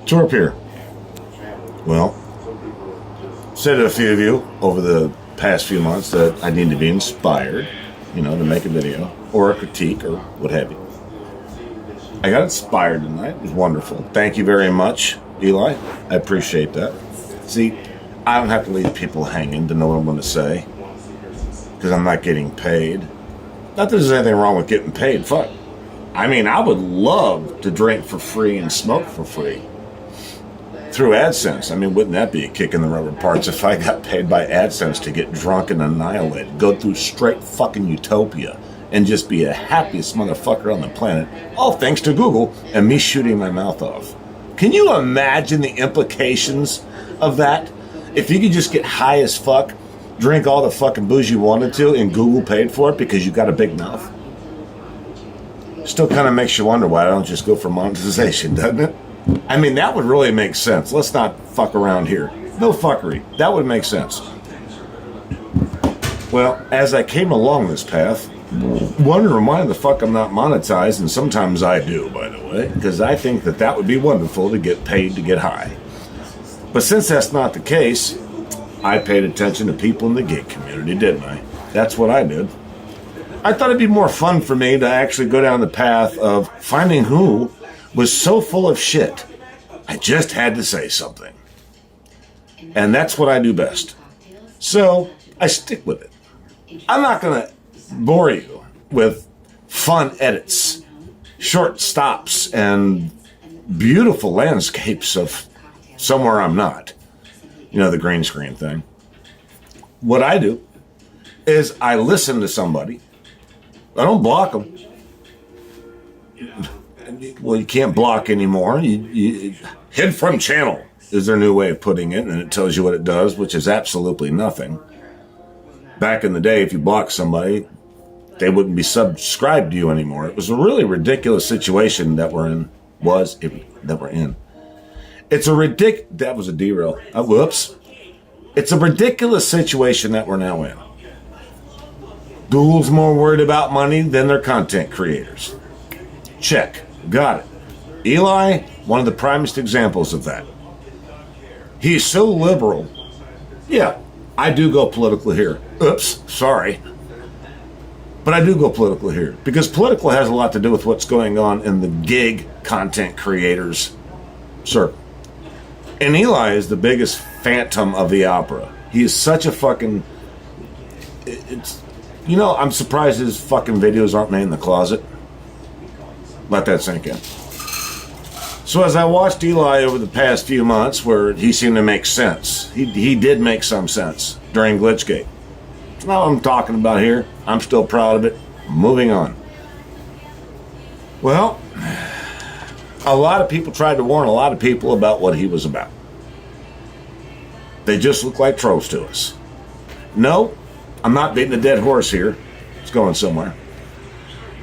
Tour Pier. Well, said to a few of you over the past few months that I need to be inspired, to make a video or a critique or what have you. I got inspired tonight. It was wonderful. Thank you very much, Eli. I appreciate that. See, I don't have to leave people hanging to know what I'm going to say because I'm not getting paid. Not that there's anything wrong with getting paid. Fuck. I mean, I would love to drink for free and smoke for free through AdSense. I mean, wouldn't that be a kick in the rubber parts if I got paid by AdSense to get drunk and annihilated, go through straight fucking utopia, and just be the happiest motherfucker on the planet, all thanks to Google and me shooting my mouth off. Can you imagine the implications of that? If you could just get high as fuck, drink all the fucking booze you wanted to, and Google paid for it because you got a big mouth. Still kind of makes you wonder why I don't just go for monetization, doesn't it? I mean, that would really make sense. Let's not fuck around here. No fuckery. That would make sense. Well, as I came along this path, wondering why the fuck I'm not monetized, and sometimes I do, by the way, because I think that would be wonderful to get paid to get high. But since that's not the case, I paid attention to people in the gig community, didn't I? That's what I did. I thought it'd be more fun for me to actually go down the path of finding who was so full of shit, I just had to say something. And that's what I do best. So I stick with it. I'm not going to bore you with fun edits, short stops, and beautiful landscapes of somewhere I'm not. The green screen thing. What I do is I listen to somebody. I don't block them. Well, you can't block anymore. You hid from channel is their new way of putting it, and it tells you what it does, which is absolutely nothing. Back in the day, if you blocked somebody, they wouldn't be subscribed to you anymore. It was a really ridiculous situation that we're in. It's a that was a derail. Whoops. It's a ridiculous situation that we're now in. Google's more worried about money than their content creators. Check. Got it. Eli, one of the primest examples of that. He's so liberal. Yeah, I do go political here. Oops, sorry. But I do go political here because political has a lot to do with what's going on in the gig content creators circle. And Eli is the biggest phantom of the opera. He is such a fucking... I'm surprised his fucking videos aren't made in the closet. Let that sink in. So as I watched Eli over the past few months, where he seemed to make sense, he did make some sense during Glitchgate. That's not what I'm talking about here. I'm still proud of it. Moving on. Well, a lot of people tried to warn a lot of people about what he was about. They just look like trolls to us. No, I'm not beating a dead horse here. It's going somewhere.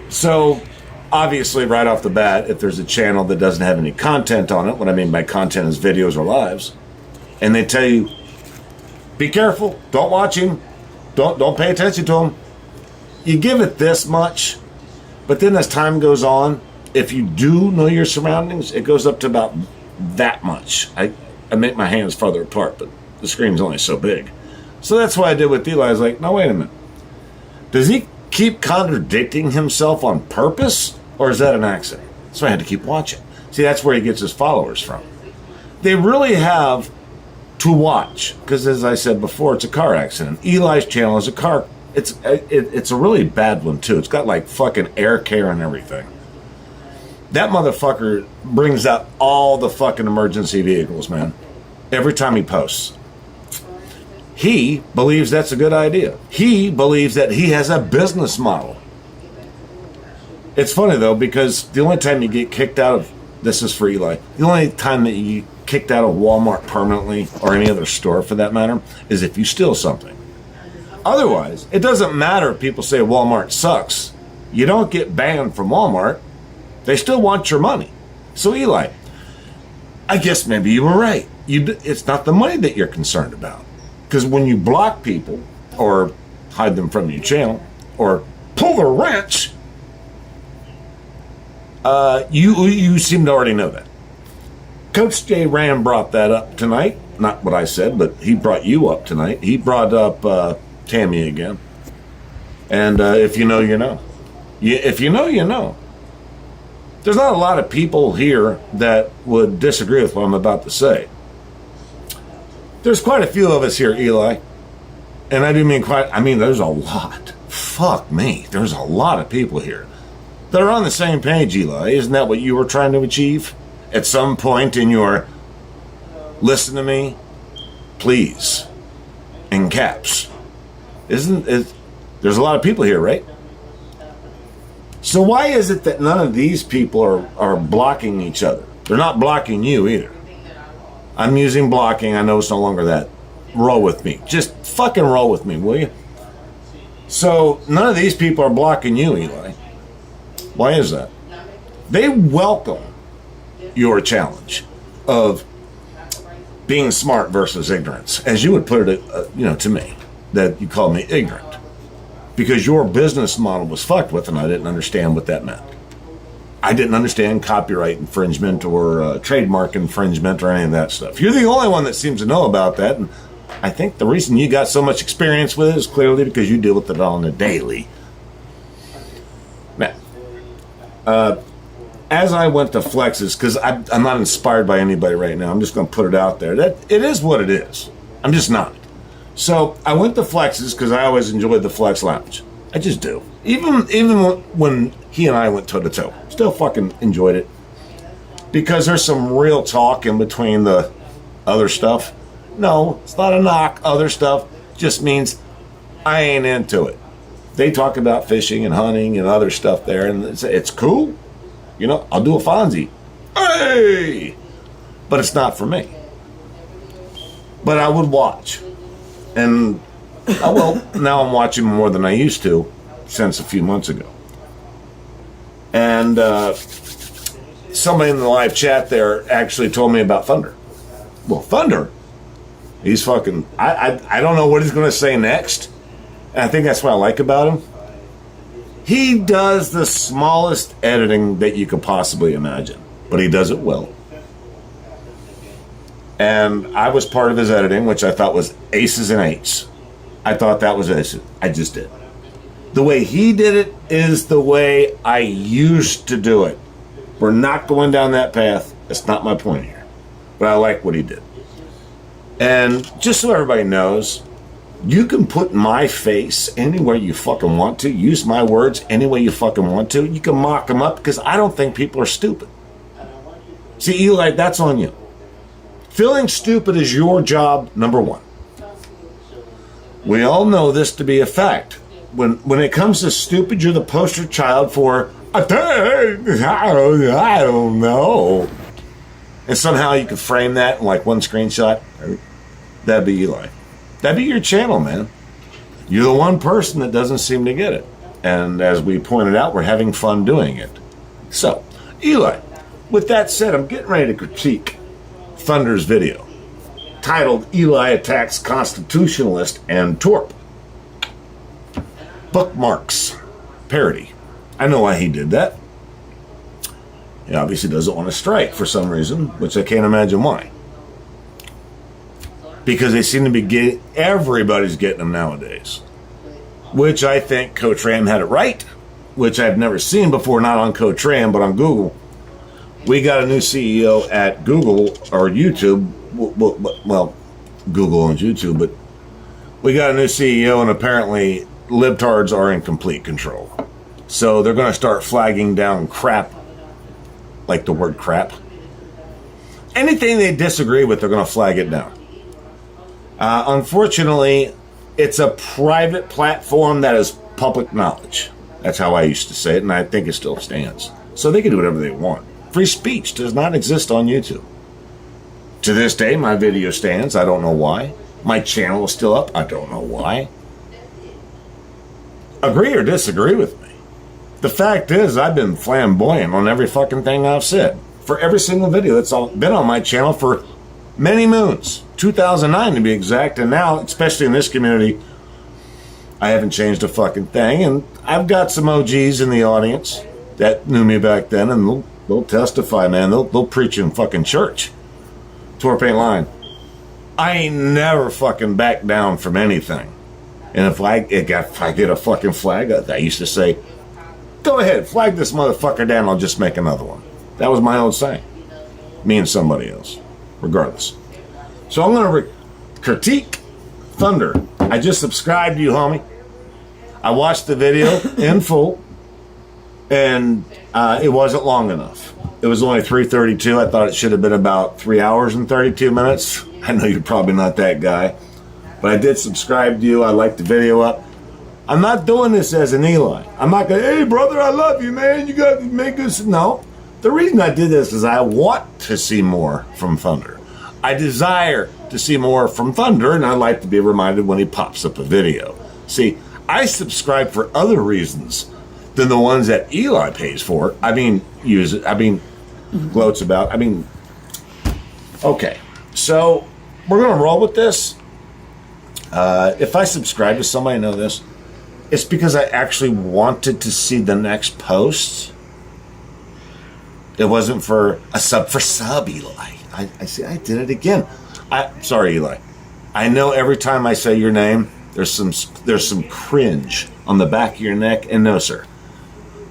So, obviously, right off the bat, if there's a channel that doesn't have any content on it, what I mean by content is videos or lives, and they tell you, be careful, don't watch him, don't pay attention to him. You give it this much, but then as time goes on, if you do know your surroundings, it goes up to about that much. I make my hands farther apart, but the screen's only so big. So that's what I did with Eli. I was like, no, wait a minute. Does he keep contradicting himself on purpose, or is that an accident? So I had to keep watching. See, that's where he gets his followers from. They really have to watch, because as I said before, it's a car accident. Eli's channel is a car. It's a really bad one, too. It's got like fucking air care and everything. That motherfucker brings out all the fucking emergency vehicles, man. Every time he posts. He believes that's a good idea. He believes that he has a business model. It's funny, though, because the only time you get kicked out of, this is for Eli, the only time that you get kicked out of Walmart permanently, or any other store for that matter, is if you steal something. Otherwise, it doesn't matter if people say Walmart sucks. You don't get banned from Walmart. They still want your money. So Eli, I guess maybe you were right. It's not the money that you're concerned about. Because when you block people, or hide them from your channel, or pull the wrench, You seem to already know that. Coach J. Rand brought that up tonight. Not what I said, but he brought you up tonight. He brought up Tammy again. And if you know, you know. If you know, you know. There's not a lot of people here that would disagree with what I'm about to say. There's quite a few of us here, Eli. And I do mean quite, I mean, there's a lot. Fuck me. There's a lot of people here that are on the same page, Eli. Isn't that what you were trying to achieve? At some point in your listen to me, please, in caps. Isn't it? There's a lot of people here, right? So why is it that none of these people are blocking each other? They're not blocking you either. I'm using blocking. I know it's no longer that. Roll with me. Just fucking roll with me, will you? So none of these people are blocking you, Eli. Why is that? They welcome your challenge of being smart versus ignorance, as you would put it, to me, that you called me ignorant. Because your business model was fucked with, and I didn't understand what that meant. I didn't understand copyright infringement or trademark infringement or any of that stuff. You're the only one that seems to know about that, and I think the reason you got so much experience with it is clearly because you deal with it on a daily. Now, as I went to Flex's, because I'm not inspired by anybody right now, I'm just going to put it out there. That it is what it is. I'm just not. So I went to Flex's because I always enjoyed the Flex Lounge. I just do. Even when he and I went toe to toe, still fucking enjoyed it because there's some real talk in between the other stuff. No, it's not a knock. Other stuff just means I ain't into it. They talk about fishing and hunting and other stuff there, and it's cool. I'll do a Fonzie. Hey! But it's not for me. But I would watch. And, now I'm watching more than I used to since a few months ago. And somebody in the live chat there actually told me about Thunder. Well, Thunder, he's fucking, I don't know what he's going to say next. And I think that's what I like about him. He does the smallest editing that you could possibly imagine, but he does it well. And I was part of his editing, which I thought was aces and eights. I thought that was aces. I just did. The way he did it is the way I used to do it. We're not going down that path. That's not my point here. But I like what he did. And just so everybody knows, you can put my face anywhere you fucking want to. Use my words any way you fucking want to. You can mock them up because I don't think people are stupid. See, Eli, that's on you. Feeling stupid is your job, number one. We all know this to be a fact. When it comes to stupid, you're the poster child for, I don't know. And somehow you could frame that in like one screenshot. That'd be Eli. That'd be your channel, man. You're the one person that doesn't seem to get it. And as we pointed out, we're having fun doing it. So, Eli, with that said, I'm getting ready to critique Thunder's video, titled Eli Attacks Constitutionalist and Torp. Bookmarks. Parody. I know why he did that. He obviously doesn't want to strike for some reason, which I can't imagine why. Because they seem to be everybody's getting them nowadays. Which I think Coach Ram had it right, which I've never seen before, not on Coach Ram, but on Google. We got a new CEO at Google or YouTube. Well, Google owns YouTube, but we got a new CEO, and apparently libtards are in complete control. So they're going to start flagging down crap, like the word crap. Anything they disagree with, they're going to flag it down. Unfortunately, it's a private platform that is public knowledge. That's how I used to say it, and I think it still stands. So they can do whatever they want. Free speech does not exist on YouTube. To this day, my video stands. I don't know why. My channel is still up. I don't know why. Agree or disagree with me. The fact is, I've been flamboyant on every fucking thing I've said. For every single video that's been on my channel for many moons. 2009 to be exact. And now, especially in this community, I haven't changed a fucking thing. And I've got some OGs in the audience. that knew me back then, and they'll testify, man. They'll preach in fucking church. Torp ain't lying. I ain't never fucking backed down from anything. And if I get a fucking flag, I used to say, go ahead, flag this motherfucker down, I'll just make another one. That was my old saying. Me and somebody else, regardless. So I'm going to critique Thunder. I just subscribed to you, homie. I watched the video in full, and it wasn't long enough. It was only 3:32. I thought it should have been about 3 hours and 32 minutes. I know you're probably not that guy, but I did subscribe to you. I liked the video up. I'm not doing this as an Eli. I'm not going, hey, brother, I love you, man. You got to make this. No. The reason I did this is I want to see more from Thunder. I desire to see more from Thunder, and I like to be reminded when he pops up a video. See, I subscribe for other reasons than the ones that Eli pays for. I mean, gloats about. Okay. So, we're going to roll with this. If I subscribe to somebody, know this, it's because I actually wanted to see the next post. It wasn't for a sub Eli. I see, I did it again. Sorry, Eli. I know every time I say your name, there's some cringe on the back of your neck, and no, sir.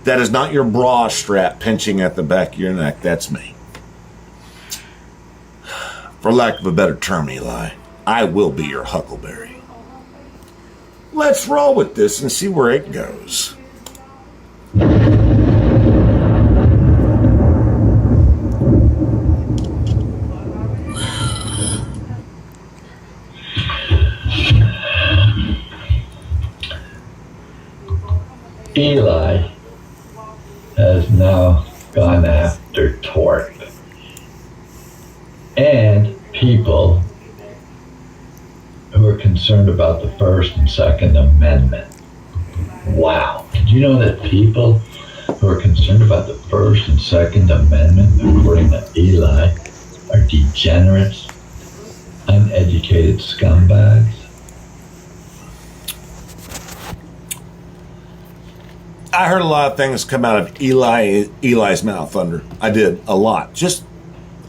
That is not your bra strap pinching at the back of your neck. That's me. For lack of a better term, Eli, I will be your huckleberry. Let's roll with this and see where it goes. Eli has now gone after Torp and people who are concerned about the First and Second Amendment. Wow. Did you know that people who are concerned about the First and Second Amendment, according to Eli, are degenerates, uneducated scumbags? I heard a lot of things come out of Eli's mouth, Thunder. I did, a lot. Just,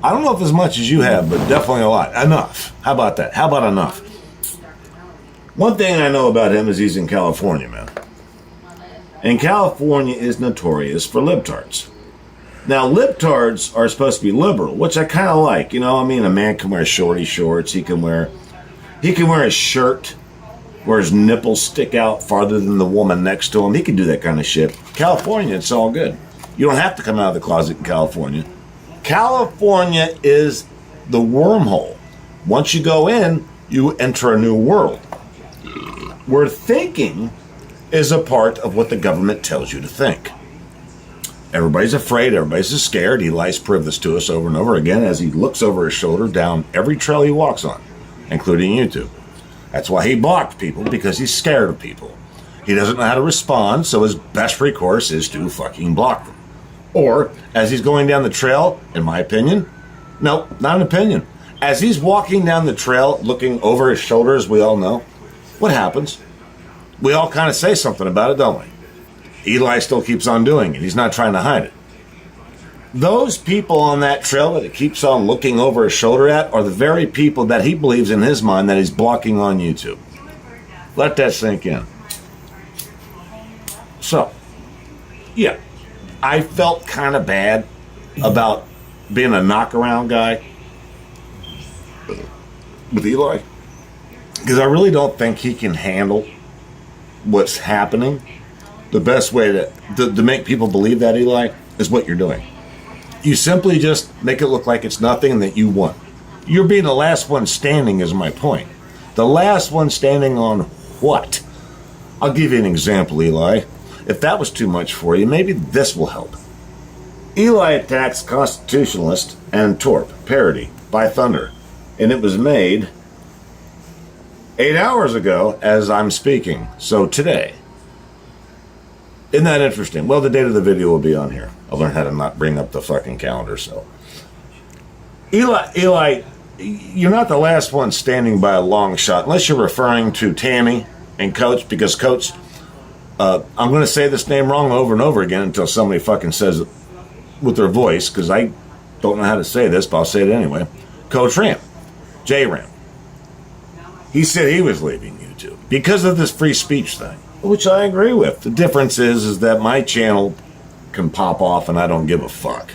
I don't know if as much as you have, but definitely a lot. Enough. How about that? How about enough? One thing I know about him is he's in California, man. And California is notorious for libtards. Now, libtards are supposed to be liberal, which I kind of like. You know, I mean, a man can wear shorty shorts. He can wear a shirt where his nipples stick out farther than the woman next to him. He can do that kind of shit. California, it's all good. You don't have to come out of the closet in California. California is the wormhole. Once you go in, you enter a new world, where thinking is a part of what the government tells you to think. Everybody's afraid, everybody's scared. Eli's proved this to us over and over again as he looks over his shoulder down every trail he walks on, including YouTube. That's why he blocked people, because he's scared of people. He doesn't know how to respond, so his best recourse is to fucking block them. Or, as he's going down the trail, in my opinion, no, not an opinion. As he's walking down the trail, looking over his shoulder, as we all know, what happens? We all kind of say something about it, don't we? Eli still keeps on doing it. He's not trying to hide it. Those people on that trail that he keeps on looking over his shoulder at are the very people that he believes in his mind that he's blocking on YouTube. Let that sink in. So, yeah, I felt kind of bad about being a knockaround guy with Eli, because I really don't think he can handle what's happening. The best way to make people believe that, Eli, is what you're doing. You simply just make it look like it's nothing and that you won. You're being the last one standing is my point. The last one standing on what? I'll give you an example, Eli. If that was too much for you, maybe this will help. Eli attacks Constitutionalist and Torp, parody, by Thunder. And it was made 8 hours ago as I'm speaking. So today. Isn't that interesting? Well, the date of the video will be on here. I'll learn how to not bring up the fucking calendar, so. Eli, you're not the last one standing by a long shot, unless you're referring to Tammy and Coach, because Coach I'm going to say this name wrong over and over again until somebody fucking says it with their voice, because I don't know how to say this, but I'll say it anyway. Coach Ram, J Ram. He said he was leaving YouTube because of this free speech thing, which I agree with. The difference is that my channel can pop off and I don't give a fuck.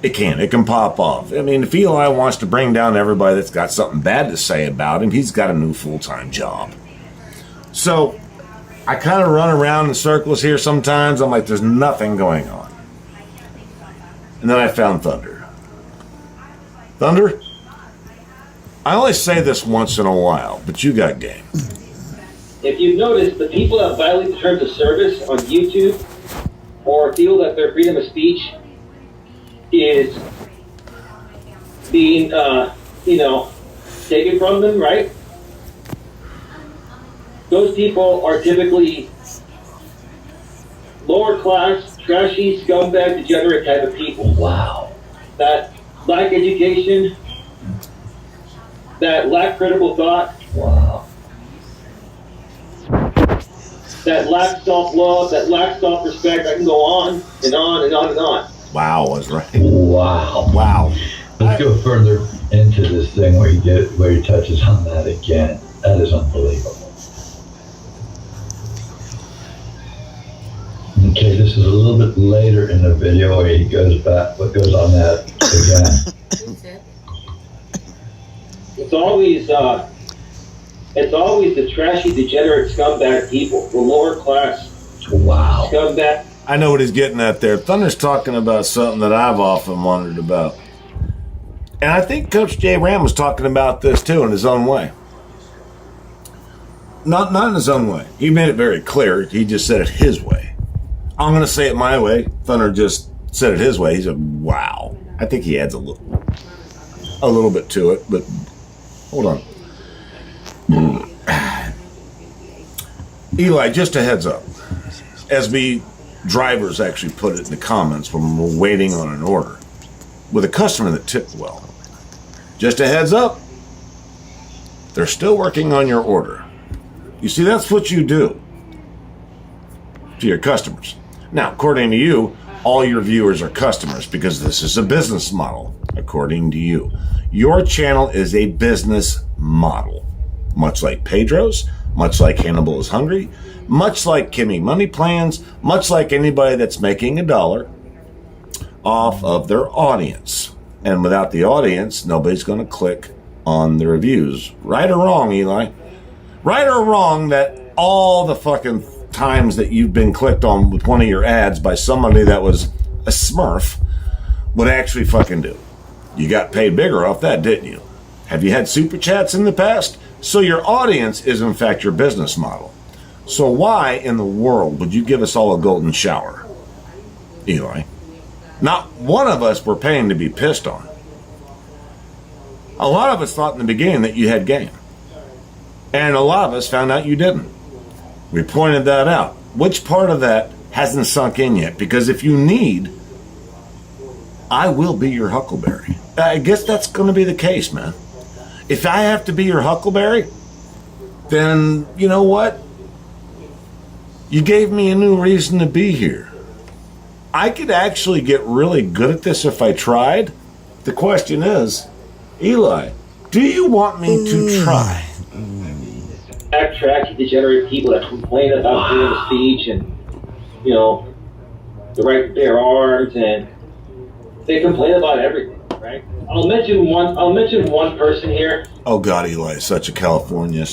It can pop off. I mean, if Eli wants to bring down everybody that's got something bad to say about him, he's got a new full-time job. So I kind of run around in circles here sometimes. I'm like, there's nothing going on. And then I found Thunder. Thunder, I only say this once in a while, but you got game. If you've noticed, the people that violate the terms of service on YouTube or feel that their freedom of speech is being, taken from them, right? Those people are typically lower class, trashy, scumbag, degenerate type of people. Wow. That lack education, that lack critical thought, Wow. that lack self-love, that lack self-respect. I can go on and on and on and on. Wow was right. Wow. Wow. Let's go further into this thing where he touches on that again. That is unbelievable. Okay, this is a little bit later in the video where he goes back. What goes on that again? It's always the trashy, degenerate, scumbag people, the lower class Wow. scumbag. I know what he's getting at there. Thunder's talking about something that I've often wondered about. And I think Coach J Ram was talking about this too in his own way. Not in his own way. He made it very clear. He just said it his way. I'm going to say it my way. Thunder just said it his way. He said, wow. I think he adds a little bit to it, but hold on. Eli, just a heads up. As we drivers actually put it in the comments when we're waiting on an order with a customer that tipped well. Just a heads up. They're still working on your order. You see, that's what you do to your customers. Now, according to you, all your viewers are customers because this is a business model, according to you. Your channel is a business model, much like Pedro's, much like Hannibal is Hungry, much like Kimmy Money Plans, much like anybody that's making $1 off of their audience. And without the audience, nobody's going to click on the reviews. Right or wrong, Eli? Right or wrong that all the fucking times that you've been clicked on with one of your ads by somebody that was a smurf would actually fucking do? You got paid bigger off that, didn't you? Have you had super chats in the past? So your audience is in fact your business model. So why in the world would you give us all a golden shower, Eli? Not one of us were paying to be pissed on. A lot of us thought in the beginning that you had game. And a lot of us found out you didn't. We pointed that out. Which part of that hasn't sunk in yet? Because if you need, I will be your huckleberry. I guess that's going to be the case, man. If I have to be your huckleberry, then you know what? You gave me a new reason to be here. I could actually get really good at this if I tried. The question is, Eli, do you want me to try? Backtrack, degenerate people that complain about freedom of speech and, the right to bear arms, and they complain about everything, right? I'll mention one person here. Oh God, Eli is such a Californian.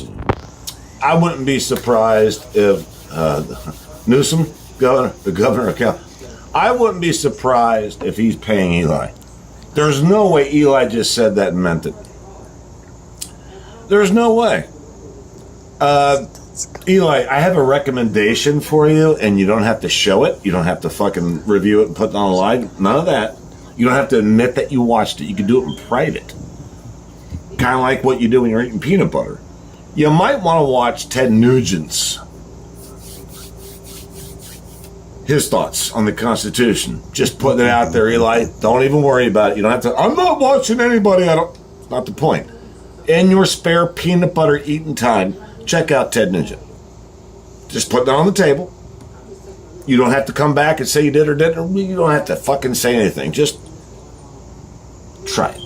I wouldn't be surprised if Newsom, the governor of Cal, I wouldn't be surprised if he's paying Eli. There's no way Eli just said that and meant it. There's no way. Eli, I have a recommendation for you, and you don't have to show it. You don't have to fucking review it and put it on a live. None of that. You don't have to admit that you watched it. You can do it in private. Kind of like what you do when you're eating peanut butter. You might want to watch Ted Nugent's his thoughts on the Constitution. Just putting it out there, Eli. Don't even worry about it. You don't have to. I'm not watching anybody. Not the point. In your spare peanut butter eating time, check out Ted Nugent. Just put that on the table. You don't have to come back and say you did or didn't. You don't have to fucking say anything. Just try it.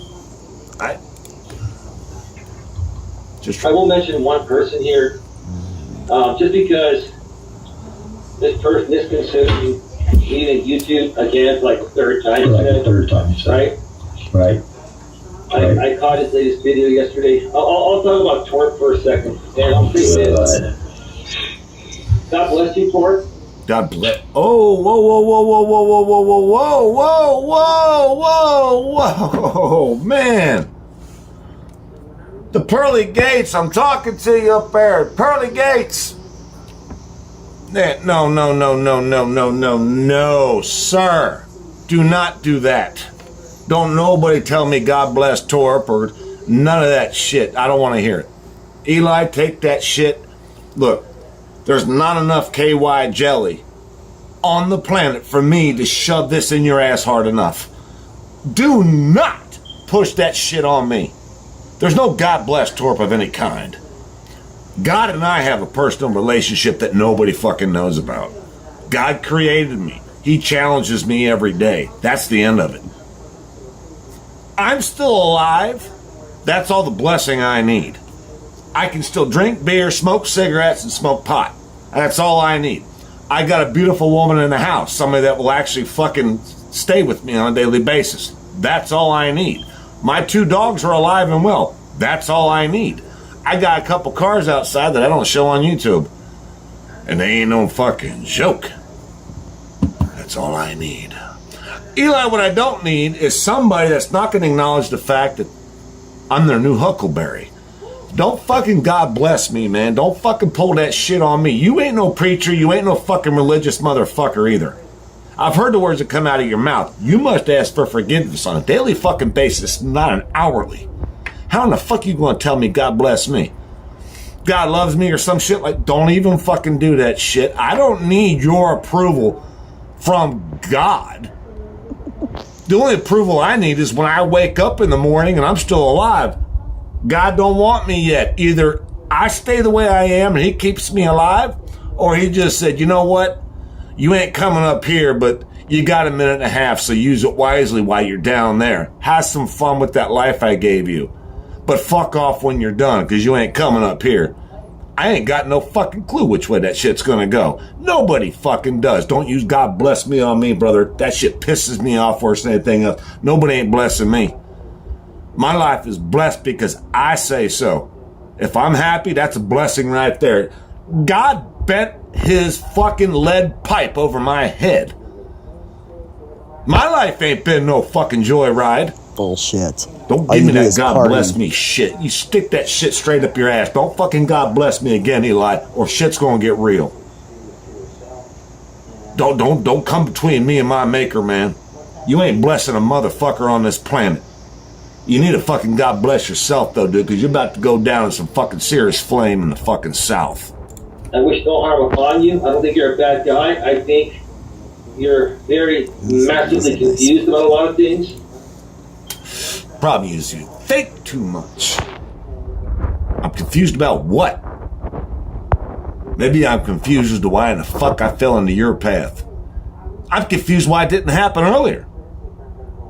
I will mention one person here, just because this person is considering leaving YouTube again for like the third time. Right, the third time, right? Right. I caught his latest video yesterday. I'll talk about Torp for a second, and I'll say this. God bless you, Torp. God bless. Oh, whoa, whoa, whoa, whoa, whoa, whoa, whoa, whoa, whoa, whoa, whoa, whoa, man. The pearly gates, I'm talking to you up there. Pearly gates. No, sir. Do not do that. Don't nobody tell me God bless Torp or none of that shit. I don't want to hear it. Eli, take that shit. Look, there's not enough KY jelly on the planet for me to shove this in your ass hard enough. Do not push that shit on me. There's no God bless Torp of any kind. God and I have a personal relationship that nobody fucking knows about. God created me. He challenges me every day. That's the end of it. I'm still alive. That's all the blessing I need. I can still drink beer, smoke cigarettes, and smoke pot. That's all I need. I got a beautiful woman in the house, somebody that will actually fucking stay with me on a daily basis. That's all I need. My 2 dogs are alive and well. That's all I need. I got a couple cars outside that I don't show on YouTube. And they ain't no fucking joke. That's all I need. Eli, what I don't need is somebody that's not going to acknowledge the fact that I'm their new huckleberry. Don't fucking God bless me, man. Don't fucking pull that shit on me. You ain't no preacher. You ain't no fucking religious motherfucker either. I've heard the words that come out of your mouth. You must ask for forgiveness on a daily fucking basis, not an hourly. How in the fuck you going to tell me God bless me? God loves me or some shit like, don't even fucking do that shit. I don't need your approval from God. The only approval I need is when I wake up in the morning and I'm still alive. God don't want me yet. Either I stay the way I am and he keeps me alive, or he just said, you know what? You ain't coming up here, but you got a minute and a half, so use it wisely while you're down there. Have some fun with that life I gave you. But fuck off when you're done, because you ain't coming up here. I ain't got no fucking clue which way that shit's gonna go. Nobody fucking does. Don't use God bless me on me, brother. That shit pisses me off worse than anything else. Nobody ain't blessing me. My life is blessed because I say so. If I'm happy, that's a blessing right there. God bent his fucking lead pipe over my head. My life ain't been no fucking joyride. Bullshit. Don't give me that God bless me shit. You stick that shit straight up your ass. Don't fucking God bless me again, Eli, or shit's gonna get real. Don't come between me and my maker, man. You ain't blessing a motherfucker on this planet. You need to fucking God bless yourself, though, dude, because you're about to go down in some fucking serious flame in the fucking South. I wish no harm upon you. I don't think you're a bad guy. I think you're very massively confused about a lot of things. Problem is you think too much. I'm confused about what? Maybe I'm confused as to why in the fuck I fell into your path. I'm confused why it didn't happen earlier.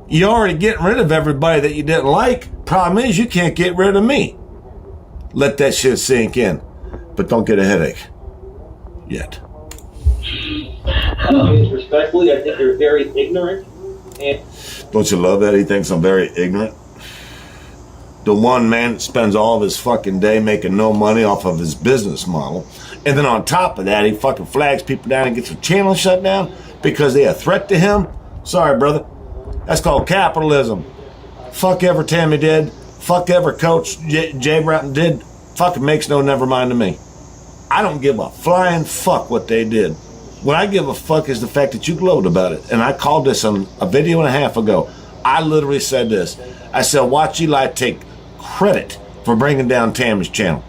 You're already getting rid of everybody that you didn't like. Problem is you can't get rid of me. Let that shit sink in. But don't get a headache. Yet. Respectfully, I think you're very ignorant. And don't you love that he thinks I'm very ignorant? The one man that spends all of his fucking day making no money off of his business model. And then on top of that, he fucking flags people down and gets their channel shut down because they're a threat to him. Sorry, brother. That's called capitalism. Fuck ever Tammy did. Fuck ever Coach Jay Broughton did. Fucking makes no never mind to me. I don't give a flying fuck what they did. What I give a fuck is the fact that you gloat about it. And I called this on a video and a half ago. I literally said this. I said, watch Eli take credit for bringing down Tammy's channel.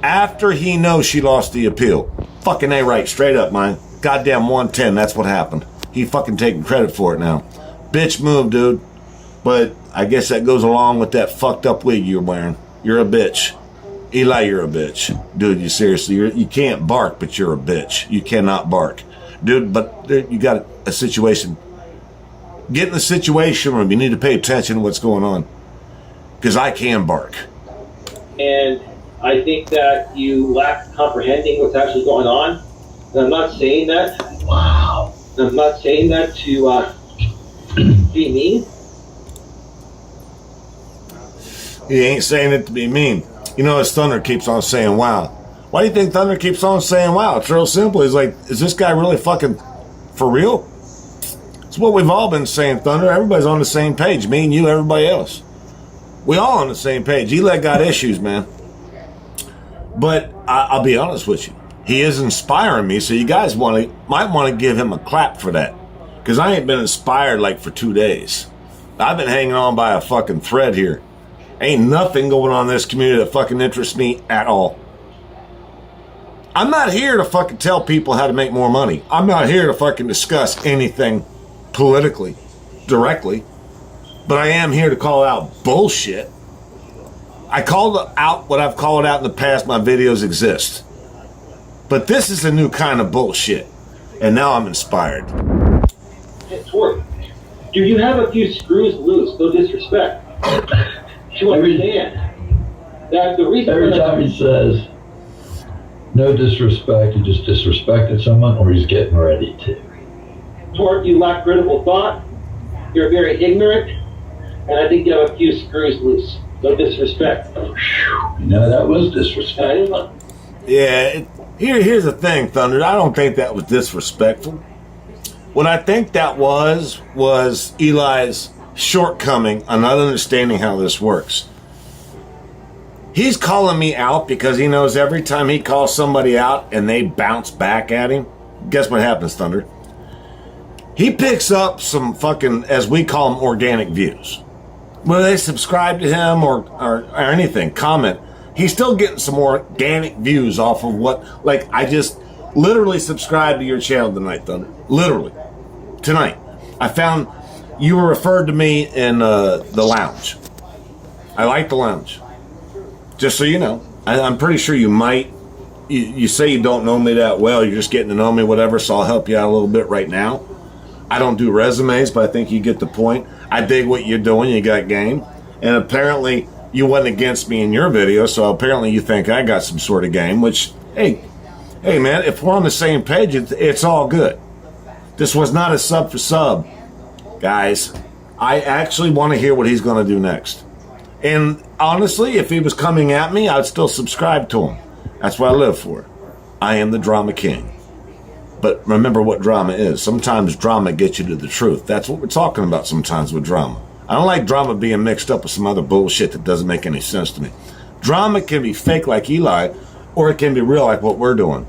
After he knows she lost the appeal. Fucking A right, straight up, man. Goddamn 110, that's what happened. He fucking taking credit for it now. Bitch move, dude. But I guess that goes along with that fucked up wig you're wearing. You're a bitch. Eli, you're a bitch. Dude, you seriously, you can't bark, but you're a bitch. You cannot bark. Dude, but you got a situation. Get in the situation room. You need to pay attention to what's going on. Because I can bark. And I think that you lack comprehending what's actually going on. And I'm not saying that. Wow. I'm not saying that to be mean. He ain't saying it to be mean. You know, as Thunder keeps on saying, wow. Why do you think Thunder keeps on saying, wow? It's real simple. He's like, is this guy really fucking for real? It's what we've all been saying, Thunder. Everybody's on the same page. Me and you, everybody else. We all on the same page. Eli got issues, man. But I'll be honest with you. He is inspiring me, so you guys might want to give him a clap for that. Because I ain't been inspired like for 2 days. I've been hanging on by a fucking thread here. Ain't nothing going on in this community that fucking interests me at all. I'm not here to fucking tell people how to make more money. I'm not here to fucking discuss anything politically, directly. But I am here to call out bullshit. I called out what I've called out in the past. My videos exist. But this is a new kind of bullshit. And now I'm inspired. It's work. Do you have a few screws loose? No disrespect. To understand that the reason Every time he says, no disrespect, he just disrespected someone or he's getting ready to. Toward you lack critical thought, you're very ignorant, and I think you have a few screws loose. No disrespect. You know, that was disrespect. Yeah, here's the thing, Thunder. I don't think that was disrespectful. What I think that was Eli's shortcoming on not understanding how this works. He's calling me out because he knows every time he calls somebody out and they bounce back at him, guess what happens, Thunder? He picks up some fucking, as we call them, organic views. Whether they subscribe to him or anything, comment, he's still getting some organic views off of what, like, I just literally subscribed to your channel tonight, Thunder. Literally. Tonight. I found you were referred to me in the lounge. I like the lounge. Just so you know. I'm pretty sure you might. You say you don't know me that well. You're just getting to know me, whatever, so I'll help you out a little bit right now. I don't do resumes, but I think you get the point. I dig what you're doing. You got game. And apparently you went against me in your video, so apparently you think I got some sort of game, which, hey man, if we're on the same page, it's all good. This was not a sub for sub. Guys, I actually want to hear what he's going to do next. And honestly, if he was coming at me, I'd still subscribe to him. That's what I live for. I am the drama king. But remember what drama is. Sometimes drama gets you to the truth. That's what we're talking about sometimes with drama. I don't like drama being mixed up with some other bullshit that doesn't make any sense to me. Drama can be fake like Eli, or it can be real like what we're doing.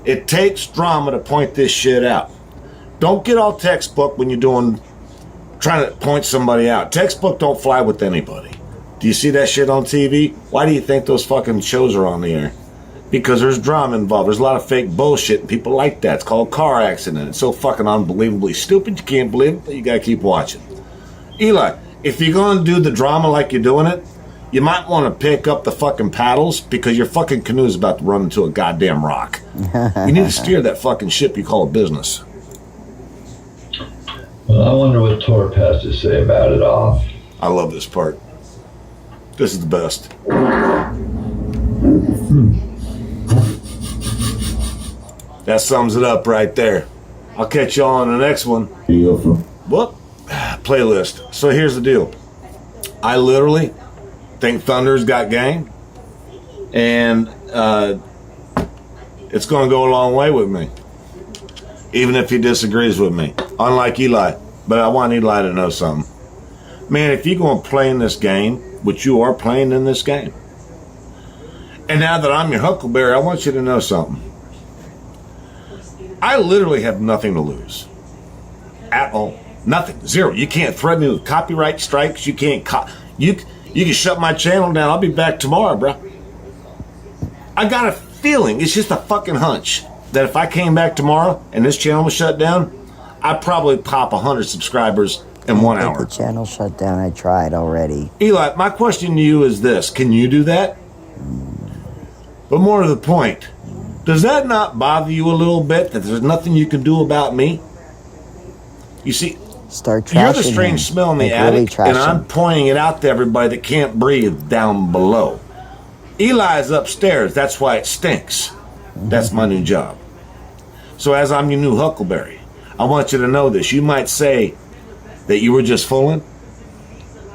It takes drama to point this shit out. Don't get all textbook when you're trying to point somebody out. Textbook don't fly with anybody. Do you see that shit on TV? Why do you think those fucking shows are on the air? Because there's drama involved. There's a lot of fake bullshit, and people like that. It's called car accident. It's so fucking unbelievably stupid, you can't believe it, but you gotta keep watching. Eli, if you're gonna do the drama like you're doing it, you might want to pick up the fucking paddles because your fucking canoe is about to run into a goddamn rock. You need to steer that fucking ship you call a business. Well, I wonder what Torp has to say about it all. I love this part. This is the best. That sums it up right there. I'll catch you all on the next one. Whoop. Playlist. So here's the deal. I literally think Thunder's got game. And it's going to go a long way with me. Even if he disagrees with me. Unlike Eli. But I want Eli to know something. Man, if you're going to play in this game, which you are playing in this game, and now that I'm your huckleberry, I want you to know something. I literally have nothing to lose. At all. Nothing. Zero. You can't threaten me with copyright strikes. You can't... You can shut my channel down. I'll be back tomorrow, bro. I got a feeling, it's just a fucking hunch, that if I came back tomorrow and this channel was shut down, I'd probably pop 100 subscribers in 1 hour. The channel shut down. I tried already. Eli, my question to you is this. Can you do that? But more to the point, does that not bother you a little bit that there's nothing you can do about me? You see, Start trashing you're the strange him. smell in the Like, attic, really trash and I'm him. pointing it out to everybody that can't breathe down below. Eli's upstairs, that's why it stinks. That's my new job. So as I'm your new huckleberry, I want you to know this. You might say that you were just fooling.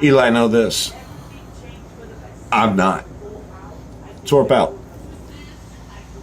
Eli, know this. I'm not. Torp out.